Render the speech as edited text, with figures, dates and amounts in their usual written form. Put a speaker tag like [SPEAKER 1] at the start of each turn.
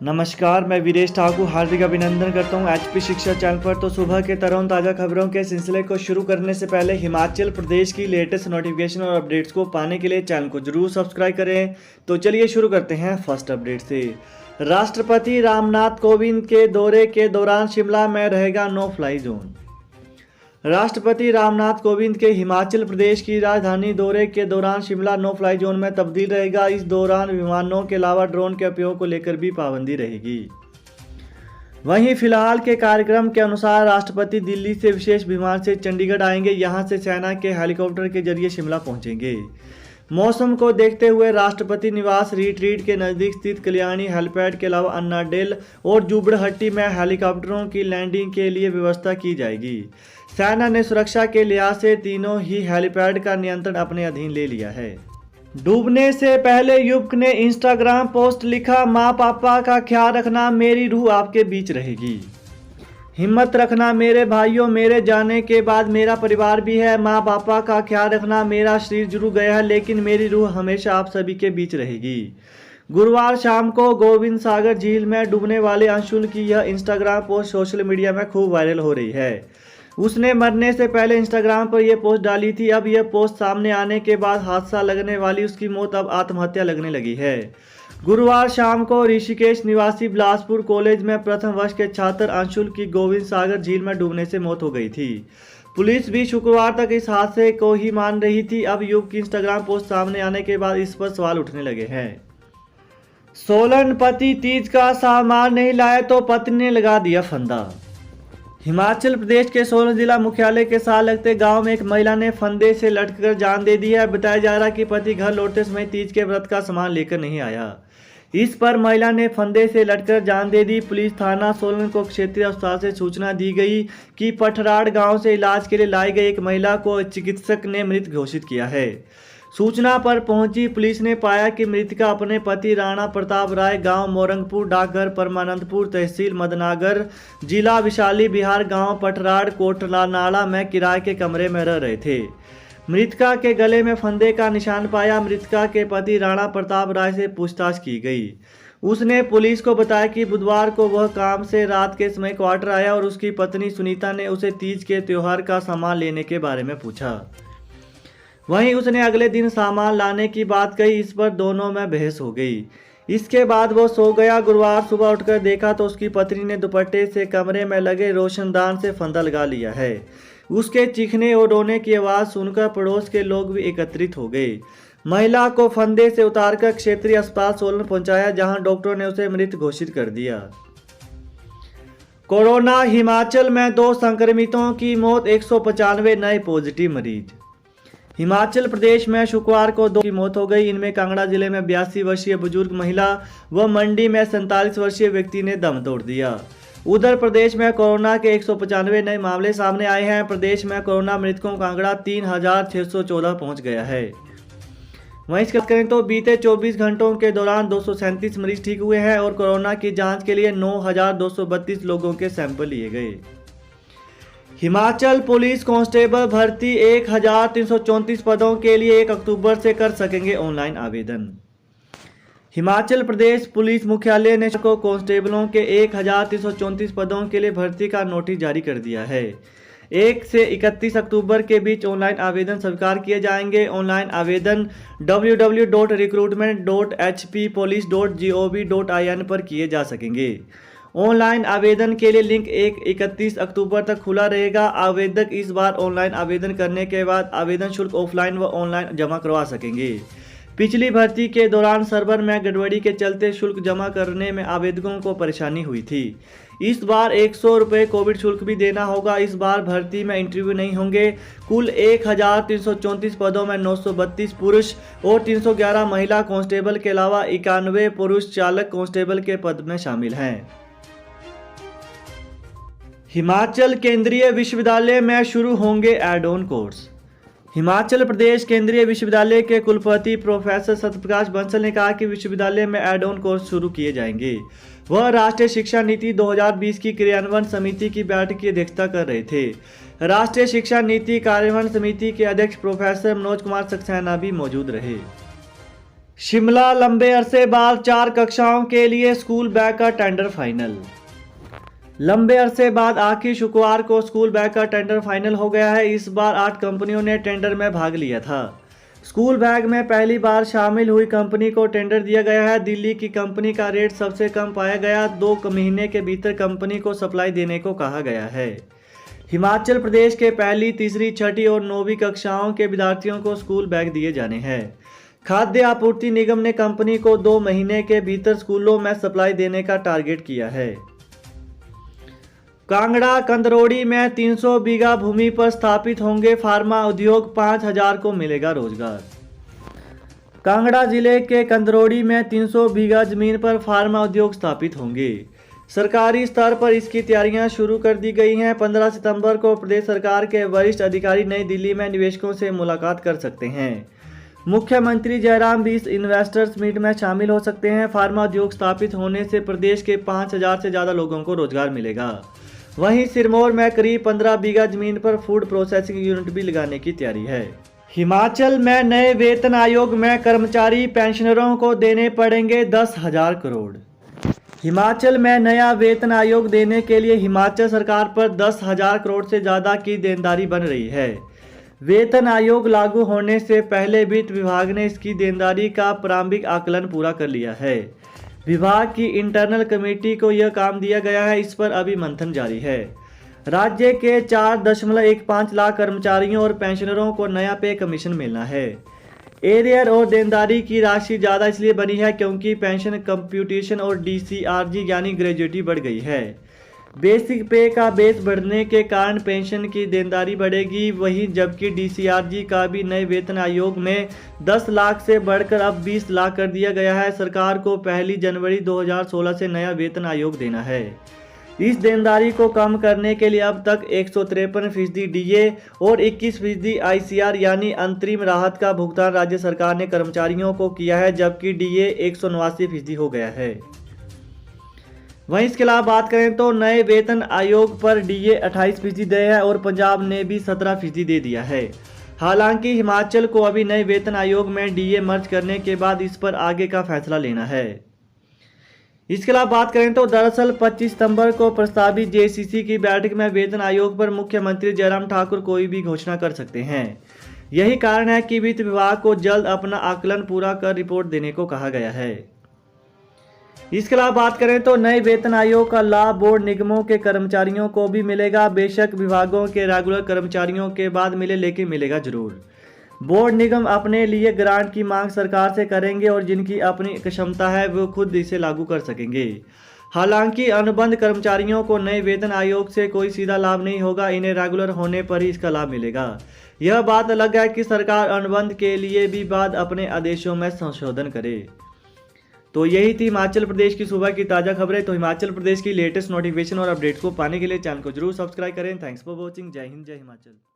[SPEAKER 1] नमस्कार, मैं वीरेश ठाकुर हार्दिक अभिनंदन करता हूं एचपी शिक्षा चैनल पर। तो सुबह के ताज़ा खबरों के सिलसिले को शुरू करने से पहले हिमाचल प्रदेश की लेटेस्ट नोटिफिकेशन और अपडेट्स को पाने के लिए चैनल को जरूर सब्सक्राइब करें। तो चलिए शुरू करते हैं फर्स्ट अपडेट से। राष्ट्रपति रामनाथ कोविंद के दौरे के दौरान शिमला में रहेगा नो फ्लाई जोन। राष्ट्रपति रामनाथ कोविंद के हिमाचल प्रदेश की राजधानी दौरे के दौरान शिमला नो फ्लाई जोन में तब्दील रहेगा। इस दौरान विमानों के अलावा ड्रोन के उपयोग को लेकर भी पाबंदी रहेगी। वहीं फिलहाल के कार्यक्रम के अनुसार राष्ट्रपति दिल्ली से विशेष विमान से चंडीगढ़ आएंगे। यहां से सेना के हेलीकॉप्टर के जरिए शिमला पहुंचेंगे। मौसम को देखते हुए राष्ट्रपति निवास रिट्रीट के नज़दीक स्थित कल्याणी हेलीपैड के अलावा अन्नाडेल और जुबड़हट्टी में हेलीकॉप्टरों की लैंडिंग के लिए व्यवस्था की जाएगी। सेना ने सुरक्षा के लिहाज से तीनों ही हेलीपैड का नियंत्रण अपने अधीन ले लिया है। डूबने से पहले युवक ने इंस्टाग्राम पोस्ट लिखा, माँ पापा का ख्याल रखना, मेरी रूह आपके बीच रहेगी। हिम्मत रखना मेरे भाइयों, मेरे जाने के बाद मेरा परिवार भी है। माँ पापा का ख्याल रखना, मेरा शरीर जरूर गया है लेकिन मेरी रूह हमेशा आप सभी के बीच रहेगी। गुरुवार शाम को गोविंद सागर झील में डूबने वाले अंशुल की यह इंस्टाग्राम पोस्ट सोशल मीडिया में खूब वायरल हो रही है। उसने मरने से पहले इंस्टाग्राम पर यह पोस्ट डाली थी। अब यह पोस्ट सामने आने के बाद हादसा लगने वाली उसकी मौत अब आत्महत्या लगने लगी है। गुरुवार शाम को ऋषिकेश निवासी बिलासपुर कॉलेज में प्रथम वर्ष के छात्र अंशुल की गोविंद सागर झील में डूबने से मौत हो गई थी। पुलिस भी शुक्रवार तक इस हादसे को ही मान रही थी। अब युवक की इंस्टाग्राम पोस्ट सामने आने के बाद इस पर सवाल उठने लगे हैं। सोलन पति तीज का सामान नहीं लाया तो पत्नी ने लगा दिया फंदा। हिमाचल प्रदेश के सोलन जिला मुख्यालय के साथ लगते गांव में एक महिला ने फंदे से लटककर जान दे दी है। बताया जा रहा है कि पति घर लौटते समय तीज के व्रत का सामान लेकर नहीं आया। इस पर महिला ने फंदे से लटकर जान दे दी। पुलिस थाना सोलन को क्षेत्रीय अस्पताल से सूचना दी गई कि पठराड़ गांव से इलाज के लिए लाई गई एक महिला को चिकित्सक ने मृत घोषित किया है। सूचना पर पहुंची पुलिस ने पाया कि मृतका अपने पति राणा प्रताप राय, गांव मोरंगपुर, डाकघर परमानंदपुर, तहसील मदनागर, जिला विशाली बिहार, गांव पठराड़ कोटलानाला में किराए के कमरे में रह रहे थे। मृतका के गले में फंदे का निशान पाया। मृतका के पति राणा प्रताप राय से पूछताछ की गई। उसने पुलिस को बताया कि बुधवार को वह काम से रात के समय क्वार्टर आया और उसकी पत्नी सुनीता ने उसे तीज के त्योहार का सामान लेने के बारे में पूछा। वहीं उसने अगले दिन सामान लाने की बात कही। इस पर दोनों में बहस हो गई। इसके बाद वो सो गया। गुरुवार सुबह उठकर देखा तो उसकी पत्नी ने दुपट्टे से कमरे में लगे रोशनदान से फंदा लगा लिया है। उसके चीखने और रोने की आवाज़ सुनकर पड़ोस के लोग भी एकत्रित हो गए। महिला को फंदे से उतारकर क्षेत्रीय अस्पताल सोलन पहुंचाया, जहां डॉक्टरों ने उसे मृत घोषित कर दिया। कोरोना, हिमाचल में 2 संक्रमितों की मौत, 195 नए पॉजिटिव मरीज। हिमाचल प्रदेश में शुक्रवार को 2 की मौत हो गई। इनमें कांगड़ा जिले में 82 वर्षीय बुजुर्ग महिला व मंडी में 47 वर्षीय व्यक्ति ने दम तोड़ दिया। उधर प्रदेश में कोरोना के 195 नए मामले सामने आए हैं। प्रदेश में कोरोना मृतकों का आंकड़ा 3614 पहुंच गया है। वहीं इसकी बात करें तो बीते 24 घंटों के दौरान 237 मरीज ठीक हुए हैं और कोरोना की जांच के लिए 9232 लोगों के सैंपल लिए गए। हिमाचल पुलिस कांस्टेबल भर्ती 1334 पदों के लिए 1 अक्टूबर से कर सकेंगे ऑनलाइन आवेदन। हिमाचल प्रदेश पुलिस मुख्यालय ने कांस्टेबलों के 1334 पदों के लिए भर्ती का नोटिस जारी कर दिया है। 1 से 31 अक्टूबर के बीच ऑनलाइन आवेदन स्वीकार किए जाएंगे। ऑनलाइन आवेदन www.recruitment.hppolice.gov.in पर किए जा सकेंगे। ऑनलाइन आवेदन के लिए लिंक 31 अक्टूबर तक खुला रहेगा। आवेदक इस बार ऑनलाइन आवेदन करने के बाद आवेदन शुल्क ऑफलाइन व ऑनलाइन जमा करवा सकेंगे। पिछली भर्ती के दौरान सर्वर में गड़बड़ी के चलते शुल्क जमा करने में आवेदकों को परेशानी हुई थी। इस बार 100 रुपये कोविड शुल्क भी देना होगा। इस बार भर्ती में इंटरव्यू नहीं होंगे। कुल 1334 पदों में 932 पुरुष और 311 महिला कांस्टेबल के अलावा 91 पुरुष चालक कांस्टेबल के पद में शामिल हैं। हिमाचल केंद्रीय विश्वविद्यालय में शुरू होंगे add on course. Himachal Pradesh केंद्रीय विश्वविद्यालय के कुलपति प्रोफेसर सत्यप्रकाश बंसल ने कहा कि विश्वविद्यालय में एड ऑन कोर्स शुरू किए जाएंगे। वह राष्ट्रीय शिक्षा नीति 2020 की क्रियान्वयन समिति की बैठक की अध्यक्षता कर रहे थे। राष्ट्रीय शिक्षा नीति कार्यान्वयन समिति के अध्यक्ष प्रोफेसर मनोज कुमार सक्सेना भी मौजूद रहे। शिमला लंबे अरसे बाद 4 कक्षाओं के लिए स्कूल बैग का टेंडर फाइनल। लंबे अरसे बाद आखिर शुक्रवार को स्कूल बैग का टेंडर फाइनल हो गया है। इस बार 8 कंपनियों ने टेंडर में भाग लिया था। स्कूल बैग में पहली बार शामिल हुई कंपनी को टेंडर दिया गया है। दिल्ली की कंपनी का रेट सबसे कम पाया गया। 2 महीने के भीतर कंपनी को सप्लाई देने को कहा गया है। हिमाचल प्रदेश के पहली, तीसरी, छठी और 9वीं कक्षाओं के विद्यार्थियों को स्कूल बैग दिए जाने हैं। खाद्य आपूर्ति निगम ने कंपनी को 2 महीने के भीतर स्कूलों में सप्लाई देने का टारगेट किया है। कांगड़ा कंदरौड़ी में 300 बीघा भूमि पर स्थापित होंगे फार्मा उद्योग, 5000 को मिलेगा रोजगार। कांगड़ा जिले के कंदरौड़ी में 300 बीघा जमीन पर फार्मा उद्योग स्थापित होंगे। सरकारी स्तर पर इसकी तैयारियां शुरू कर दी गई हैं। 15 सितंबर को प्रदेश सरकार के वरिष्ठ अधिकारी नई दिल्ली में निवेशकों से मुलाकात कर सकते हैं। मुख्यमंत्री जयराम भी इस इन्वेस्टर्स मीट में शामिल हो सकते हैं। फार्मा उद्योग स्थापित होने से प्रदेश के 5000 से ज़्यादा लोगों को रोजगार मिलेगा। वहीं सिरमौर में करीब 15 बीघा जमीन पर फूड प्रोसेसिंग यूनिट भी लगाने की तैयारी है। हिमाचल में नए वेतन आयोग में कर्मचारी पेंशनरों को देने पड़ेंगे 10,000 करोड़। हिमाचल में नया वेतन आयोग देने के लिए हिमाचल सरकार पर 10,000 करोड़ से ज़्यादा की देनदारी बन रही है। वेतन आयोग लागू होने से पहले वित्त विभाग ने इसकी देनदारी का प्रारंभिक आकलन पूरा कर लिया है। विभाग की इंटरनल कमेटी को यह काम दिया गया है। इस पर अभी मंथन जारी है। राज्य के 4.15 लाख कर्मचारियों और पेंशनरों को नया पे कमीशन मिलना है। एरियर और देनदारी की राशि ज़्यादा इसलिए बनी है क्योंकि पेंशन कंप्यूटेशन और DCRG यानी ग्रेजुएटी बढ़ गई है। बेसिक पे का बेस बढ़ने के कारण पेंशन की देनदारी बढ़ेगी। वहीं जबकि DCRG का भी नए वेतन आयोग में 10 लाख से बढ़कर अब 20 लाख कर दिया गया है। सरकार को 1 जनवरी 2016 से नया वेतन आयोग देना है। इस देनदारी को कम करने के लिए अब तक 153% DA और 21% ICR यानी अंतरिम राहत का भुगतान राज्य सरकार ने कर्मचारियों को किया है, जबकि DA 189% हो गया है। वहीं इसके अलावा बात करें तो नए वेतन आयोग पर DA 28% दिया है और पंजाब ने भी 17% दे दिया है। हालांकि हिमाचल को अभी नए वेतन आयोग में DA मर्ज करने के बाद इस पर आगे का फैसला लेना है। इसके अलावा बात करें तो दरअसल 25 सितंबर को प्रस्तावित JCC की बैठक में वेतन आयोग पर मुख्यमंत्री जयराम ठाकुर कोई भी घोषणा कर सकते हैं। यही कारण है कि वित्त विभाग को जल्द अपना आकलन पूरा कर रिपोर्ट देने को कहा गया है। इसके अलावा बात करें तो नए वेतन आयोग का लाभ बोर्ड निगमों के कर्मचारियों को भी मिलेगा। बेशक विभागों के रेगुलर कर्मचारियों के बाद मिले, लेकिन मिलेगा जरूर। बोर्ड निगम अपने लिए ग्रांट की मांग सरकार से करेंगे और जिनकी अपनी क्षमता है वो खुद इसे लागू कर सकेंगे। हालांकि अनुबंध कर्मचारियों को नए वेतन आयोग से कोई सीधा लाभ नहीं होगा। इन्हें रेगुलर होने पर ही इसका लाभ मिलेगा। यह बात अलग है कि सरकार अनुबंध के लिए भी बाद अपने आदेशों में संशोधन करे। तो यही थी हिमाचल प्रदेश की सुबह की ताज़ा खबरें। तो हिमाचल प्रदेश की लेटेस्ट नोटिफिकेशन और अपडेट्स को पाने के लिए चैनल को जरूर सब्सक्राइब करें। Thanks for watching. जय हिंद, जय हिमाचल।